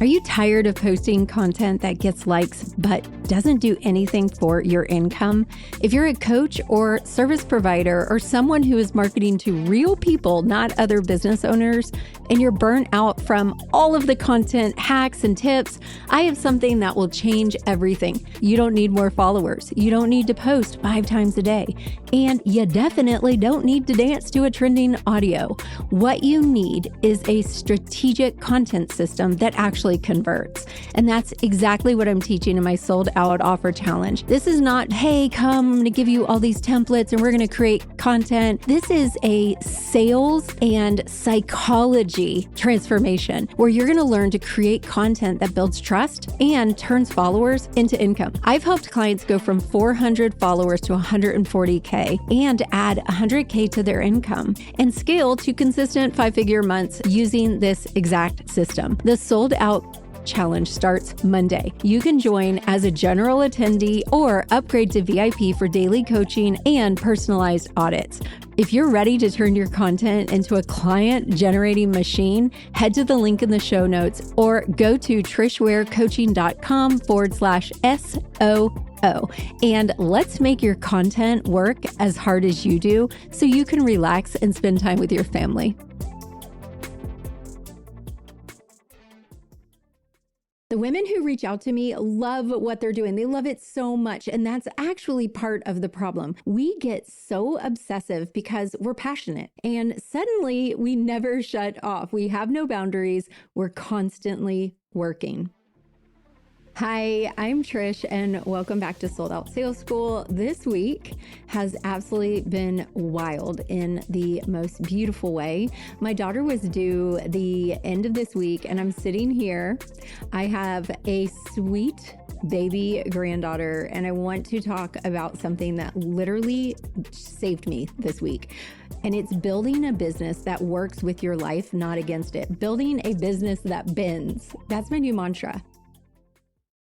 Are you tired of posting content that gets likes but doesn't do anything for your income? If you're a coach or service provider or someone who is marketing to real people, not other business owners, and you're burnt out from all of the content hacks and tips, I have something that will change everything. You don't need more followers. You don't need to post 5 times a day. And you definitely don't need to dance to a trending audio. What you need is a strategic content system that actually converts. And that's exactly what I'm teaching in my Sold Out Offer Challenge. This is not, hey, come, I'm going to give you all these templates and we're going to create content. This is a sales and psychology transformation where you're going to learn to create content that builds trust and turns followers into income. I've helped clients go from 400 followers to 140K and add 100K to their income and scale to consistent 5-figure months using this exact system. The Sold Out Challenge starts Monday. You can join as a general attendee or upgrade to VIP for daily coaching and personalized audits. If you're ready to turn your content into a client-generating machine, head to the link in the show notes or go to trishwarecoaching.com/SOO. And let's make your content work as hard as you do so you can relax and spend time with your family. The women who reach out to me love what they're doing. They love it so much. And that's actually part of the problem. We get so obsessive because we're passionate and suddenly we never shut off. We have no boundaries. We're constantly working. Hi, I'm Trish and welcome back to Sold Out Sales School. This week has absolutely been wild in the most beautiful way. My daughter was due the end of this week and I'm sitting here. I have a sweet baby granddaughter and I want to talk about something that literally saved me this week. And it's building a business that works with your life, not against it. Building a business that bends. That's my new mantra.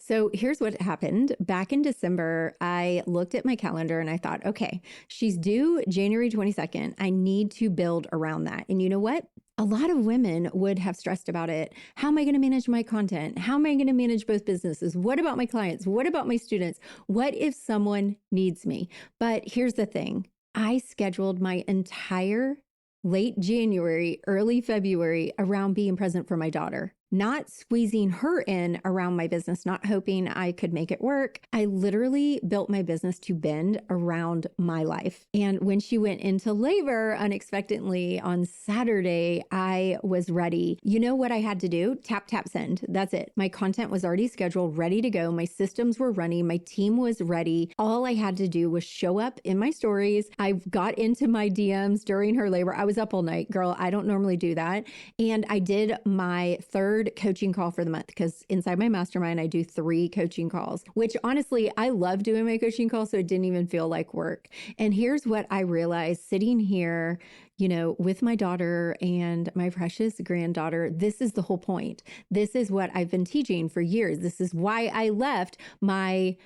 So here's what happened. Back in December, I looked at my calendar and I thought, okay, she's due January 22nd. I need to build around that. And you know what? A lot of women would have stressed about it. How am I going to manage my content? How am I going to manage both businesses? What about my clients? What about my students? What if someone needs me? But here's the thing. I scheduled my entire late January, early February around being present for my daughter. Not squeezing her in around my business, not hoping I could make it work. I literally built my business to bend around my life. And when she went into labor unexpectedly on Saturday, I was ready. You know what I had to do? Tap, tap, send. That's it. My content was already scheduled, ready to go. My systems were running. My team was ready. All I had to do was show up in my stories. I got into my DMs during her labor. I was up all night, girl. I don't normally do that. And I did my third coaching call for the month because inside my mastermind, I do 3 coaching calls, which honestly, I love doing my coaching calls. So it didn't even feel like work. And here's what I realized sitting here, with my daughter and my precious granddaughter, this is the whole point. This is what I've been teaching for years. This is why I left my,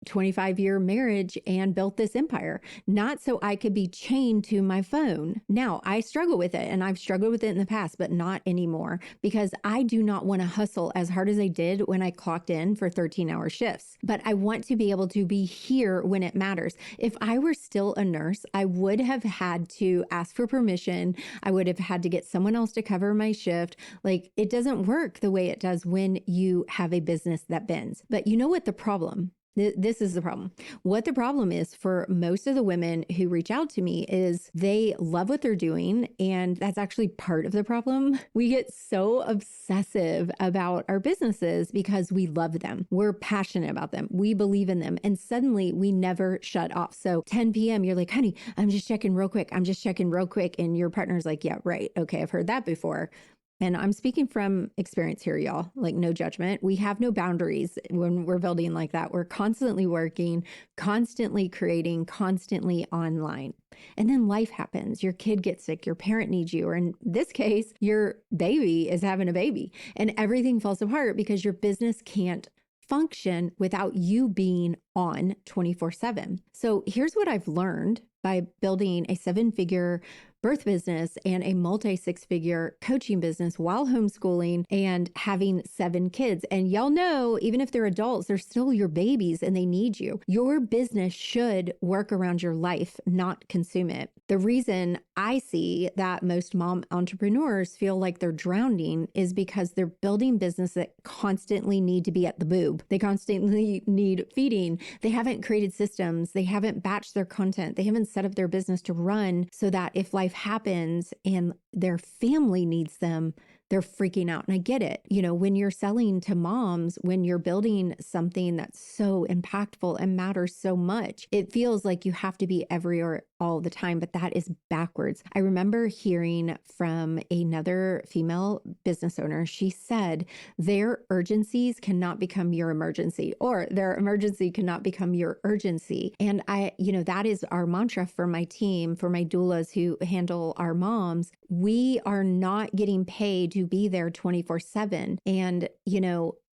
25-year marriage and built this empire, not so I could be chained to my phone. Now, I struggle with it and I've struggled with it in the past, but not anymore because I do not want to hustle as hard as I did when I clocked in for 13-hour shifts. But I want to be able to be here when it matters. If I were still a nurse, I would have had to ask for permission. I would have had to get someone else to cover my shift. Like, it doesn't work the way it does when you have a business that bends. But you know what the problem? This is the problem. What the problem is for most of the women who reach out to me is they love what they're doing. And that's actually part of the problem. We get so obsessive about our businesses because we love them. We're passionate about them. We believe in them. And suddenly we never shut off. So 10 p.m., you're like, honey, I'm just checking real quick. And your partner's like, yeah, right. Okay, I've heard that before. And I'm speaking from experience here, y'all, like no judgment. We have no boundaries when we're building like that. We're constantly working, constantly creating, constantly online. And then life happens. Your kid gets sick, your parent needs you, or in this case, your baby is having a baby and everything falls apart because your business can't function without you being on 24/7. So here's what I've learned by building a 7-figure birth business and a multi six-figure coaching business while homeschooling and having 7 kids. And y'all know, even if they're adults, they're still your babies and they need you. Your business should work around your life, not consume it. The reason I see that most mom entrepreneurs feel like they're drowning is because they're building business that constantly need to be at the boob. They constantly need feeding. They haven't created systems. They haven't batched their content. They haven't set up their business to run so that if life happens and their family needs them, they're freaking out. And I get it. You know, when you're selling to moms, when you're building something that's so impactful and matters so much, it feels like you have to be everywhere all the time, but that is backwards. I remember hearing from another female business owner. She said, their urgencies cannot become your emergency, or their emergency cannot become your urgency. And that is our mantra for my team, for my doulas who handle our moms. We are not getting paid to be there 24/7. And,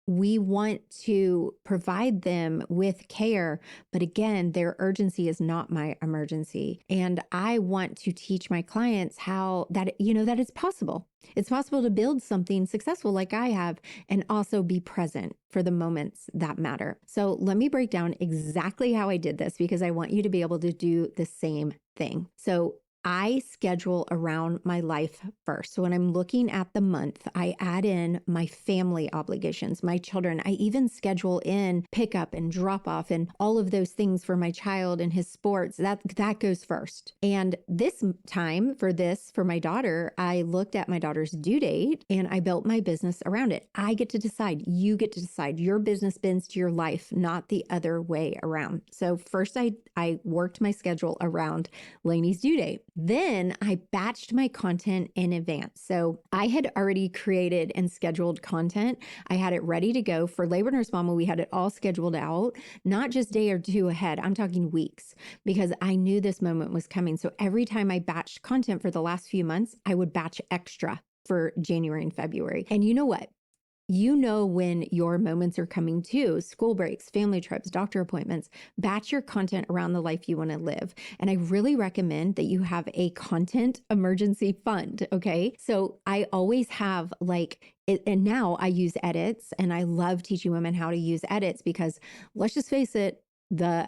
we want to provide them with care, but again, their urgency is not my emergency. And I want to teach my clients how that it's possible. It's possible to build something successful like I have and also be present for the moments that matter. So let me break down exactly how I did this because I want you to be able to do the same thing. So I schedule around my life first. So when I'm looking at the month, I add in my family obligations, my children. I even schedule in pickup and drop off and all of those things for my child and his sports. That goes first. And this time for my daughter, I looked at my daughter's due date and I built my business around it. I get to decide. You get to decide. Your business bends to your life, not the other way around. So first I worked my schedule around Lainey's due date. Then I batched my content in advance. So I had already created and scheduled content. I had it ready to go. For Labor Nurse Mama, we had it all scheduled out, not just day or two ahead. I'm talking weeks because I knew this moment was coming. So every time I batched content for the last few months, I would batch extra for January and February. And you know what? You know when your moments are coming too, school breaks, family trips, doctor appointments, batch your content around the life you want to live. And I really recommend that you have a content emergency fund, okay? So I always have and now I use edits and I love teaching women how to use edits because let's just face it, the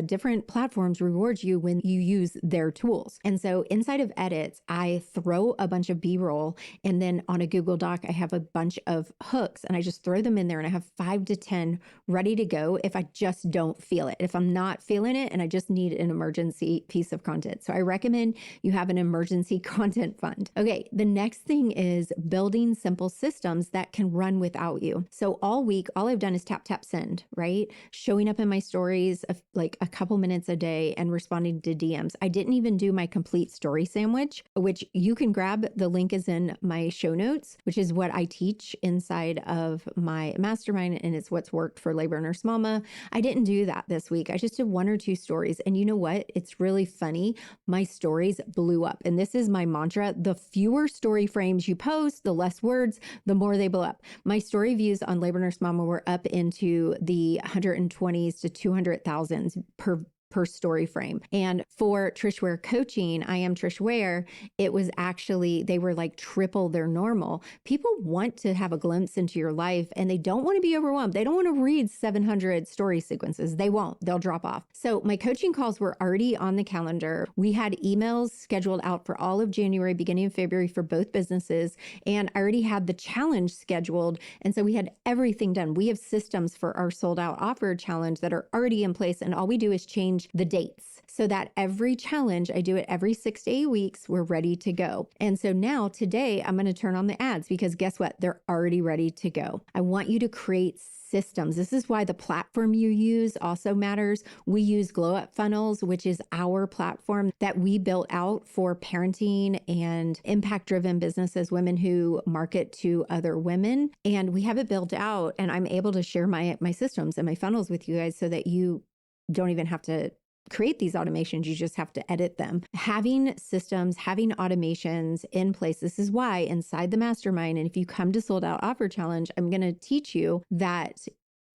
different platforms reward you when you use their tools. And so inside of edits, I throw a bunch of B-roll and then on a Google Doc, I have a bunch of hooks and I just throw them in there and I have 5 to 10 ready to go if I just don't feel it. If I'm not feeling it and I just need an emergency piece of content. So I recommend you have an emergency content fund. Okay, the next thing is building simple systems that can run without you. So all week, all I've done is tap, tap, send, right? Showing up in my stories of like a couple minutes a day and responding to DMs. I didn't even do my complete story sandwich, which you can grab. The link is in my show notes, which is what I teach inside of my mastermind. And it's what's worked for Labor Nurse Mama. I didn't do that this week. I just did 1 or 2 stories. And you know what? It's really funny. My stories blew up. And this is my mantra. The fewer story frames you post, the less words, the more they blow up. My story views on Labor Nurse Mama were up into the 120s to 200,000s per story frame. And for Trish Ware coaching, I am Trish Ware, it was actually, they were like triple their normal. People want to have a glimpse into your life and they don't want to be overwhelmed. They don't want to read 700 story sequences. They won't, they'll drop off. So my coaching calls were already on the calendar. We had emails scheduled out for all of January, beginning of February for both businesses. And I already had the challenge scheduled. And so we had everything done. We have systems for our sold out offer challenge that are already in place. And all we do is change the dates so that every challenge, I do it every 6 to 8 weeks, we're ready to go. And so now today I'm going to turn on the ads because guess what? They're already ready to go. I want you to create systems. This is why the platform you use also matters. We use Glow Up Funnels, which is our platform that we built out for parenting and impact-driven businesses, women who market to other women. And we have it built out and I'm able to share my systems and my funnels with you guys so that you don't even have to create these automations. You just have to edit them. Having systems, having automations in place. This is why inside the mastermind, and if you come to Sold Out Offer Challenge, I'm going to teach you that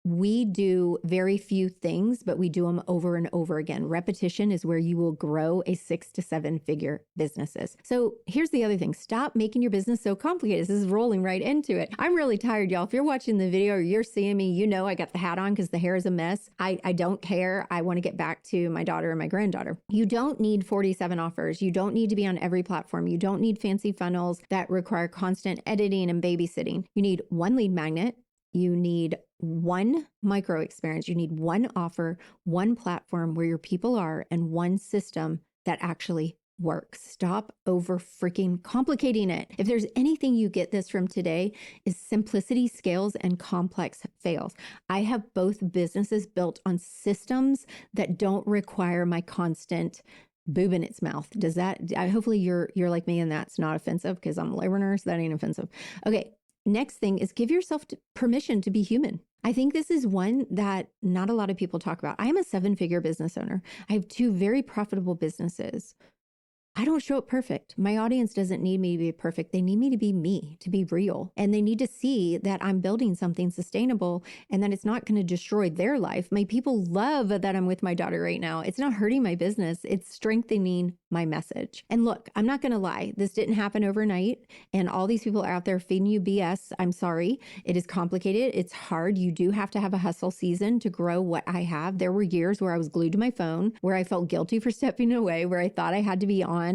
We do very few things, but we do them over and over again. Repetition is where you will grow a 6 to 7 figure businesses. So here's the other thing. Stop making your business so complicated. This is rolling right into it. I'm really tired, y'all. If you're watching the video or you're seeing me, you know I got the hat on because the hair is a mess. I don't care. I want to get back to my daughter and my granddaughter. You don't need 47 offers. You don't need to be on every platform. You don't need fancy funnels that require constant editing and babysitting. You need one lead magnet. You need one micro experience. You need one offer, one platform where your people are, and one system that actually works. Stop over freaking complicating it. If there's anything you get this from today, is simplicity scales and complex fails. I have both businesses built on systems that don't require my constant boob in its mouth. Does that, hopefully you're like me and that's not offensive because I'm a labor nurse. That ain't offensive. Okay. Next thing is give yourself permission to be human. I think this is one that not a lot of people talk about. I am a 7-figure business owner. I have 2 very profitable businesses. I don't show up perfect. My audience doesn't need me to be perfect. They need me to be me, to be real. And they need to see that I'm building something sustainable and that it's not going to destroy their life. My people love that I'm with my daughter right now. It's not hurting my business. It's strengthening my message. And look, I'm not going to lie. This didn't happen overnight. And all these people out there feeding you BS. I'm sorry. It is complicated. It's hard. You do have to have a hustle season to grow what I have. There were years where I was glued to my phone, where I felt guilty for stepping away, where I thought I had to be on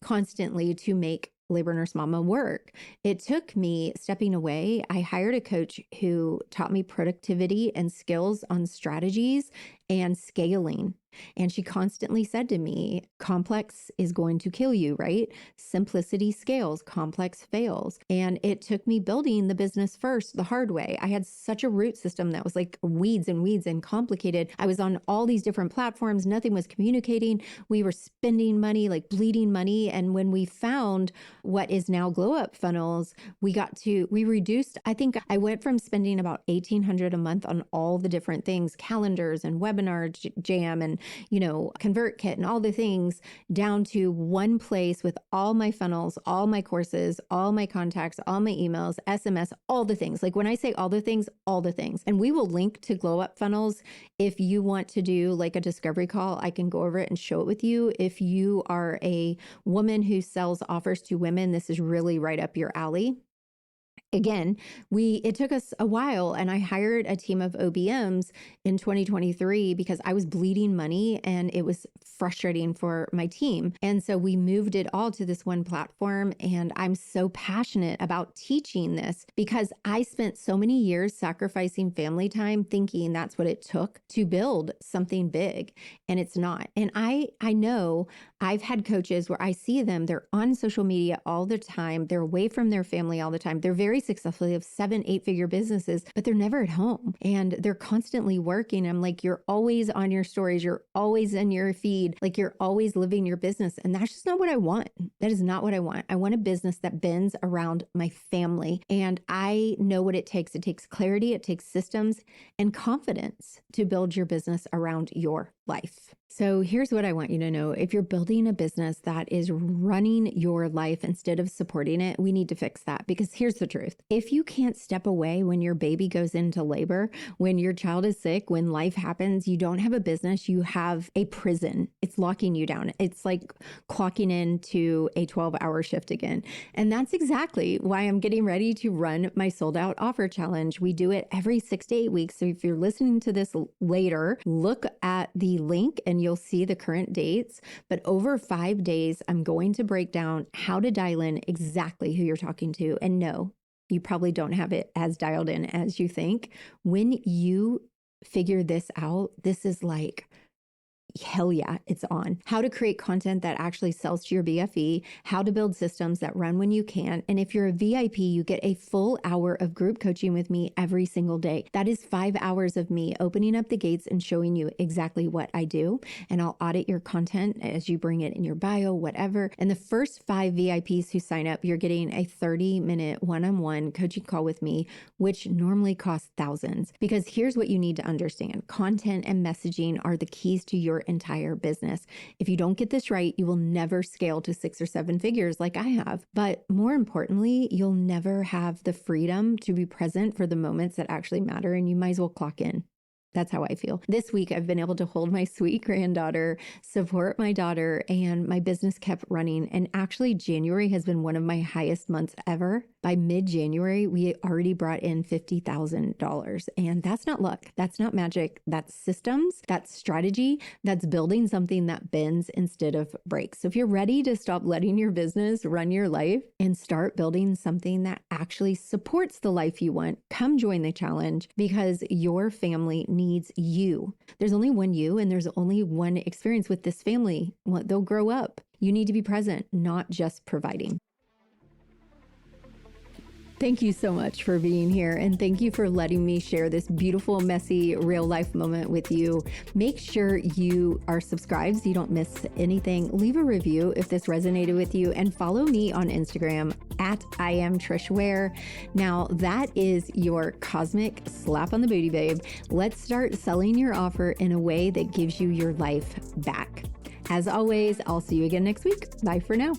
constantly to make Labor Nurse Mama work. It took me stepping away. I hired a coach who taught me productivity and skills on strategies and scaling. And she constantly said to me, complex is going to kill you, right? Simplicity scales, complex fails. And it took me building the business first the hard way. I had such a root system that was like weeds and complicated. I was on all these different platforms. Nothing was communicating. We were spending money, like bleeding money. And when we found what is now Glow Up Funnels, we reduced, I think I went from spending about $1,800 a month on all the different things, calendars and webinar jam and ConvertKit and all the things, down to one place with all my funnels, all my courses, all my contacts, all my emails, SMS, all the things. Like when I say all the things, all the things. And we will link to Glow Up Funnels. If you want to do like a discovery call, I can go over it and show it with you. If you are a woman who sells offers to women, this is really right up your alley. Again, it took us a while, and I hired a team of OBMs in 2023 because I was bleeding money and it was frustrating for my team. And so we moved it all to this one platform. And I'm so passionate about teaching this because I spent so many years sacrificing family time thinking that's what it took to build something big. And it's not. And I know I've had coaches where I see them, they're on social media all the time. They're away from their family all the time. They're very successful. They have 7-8-figure businesses, but they're never at home and they're constantly working. I'm like, you're always on your stories. You're always in your feed. Like you're always living your business. And that's just not what I want. That is not what I want. I want a business that bends around my family. And I know what it takes. It takes clarity. It takes systems and confidence to build your business around your life. So here's what I want you to know. If you're building a business that is running your life instead of supporting it, we need to fix that, because here's the truth. If you can't step away when your baby goes into labor, when your child is sick, when life happens, you don't have a business, you have a prison. It's locking you down. It's like clocking into a 12-hour shift again. And that's exactly why I'm getting ready to run my sold out offer challenge. We do it every 6 to 8 weeks. So if you're listening to this later, look at the link and you'll see the current dates. But over 5 days, I'm going to break down how to dial in exactly who you're talking to. And no, you probably don't have it as dialed in as you think. When you figure this out, this is like, hell yeah, it's on. How to create content that actually sells to your BFE, how to build systems that run when you can. And if you're a VIP, you get a full hour of group coaching with me every single day. That is 5 hours of me opening up the gates and showing you exactly what I do. And I'll audit your content as you bring it in your bio, whatever. And the first 5 VIPs who sign up, you're getting a 30-minute one-on-one coaching call with me, which normally costs thousands. Because here's what you need to understand. Content and messaging are the keys to your entire business. If you don't get this right, you will never scale to 6 or 7 figures like I have. But more importantly, you'll never have the freedom to be present for the moments that actually matter, and you might as well clock in. That's how I feel. This week, I've been able to hold my sweet granddaughter, support my daughter, and my business kept running. And actually, January has been one of my highest months ever. By mid-January, we already brought in $50,000. And that's not luck. That's not magic. That's systems. That's strategy. That's building something that bends instead of breaks. So if you're ready to stop letting your business run your life and start building something that actually supports the life you want, come join the challenge, because your family needs you. There's only one you, and there's only one experience with this family. They'll grow up. You need to be present, not just providing. Thank you so much for being here, and thank you for letting me share this beautiful, messy, real life moment with you. Make sure you are subscribed so you don't miss anything. Leave a review if this resonated with you, and follow me on Instagram at I am Trish Ware. Now that is your cosmic slap on the booty, babe. Let's start selling your offer in a way that gives you your life back. As always, I'll see you again next week. Bye for now.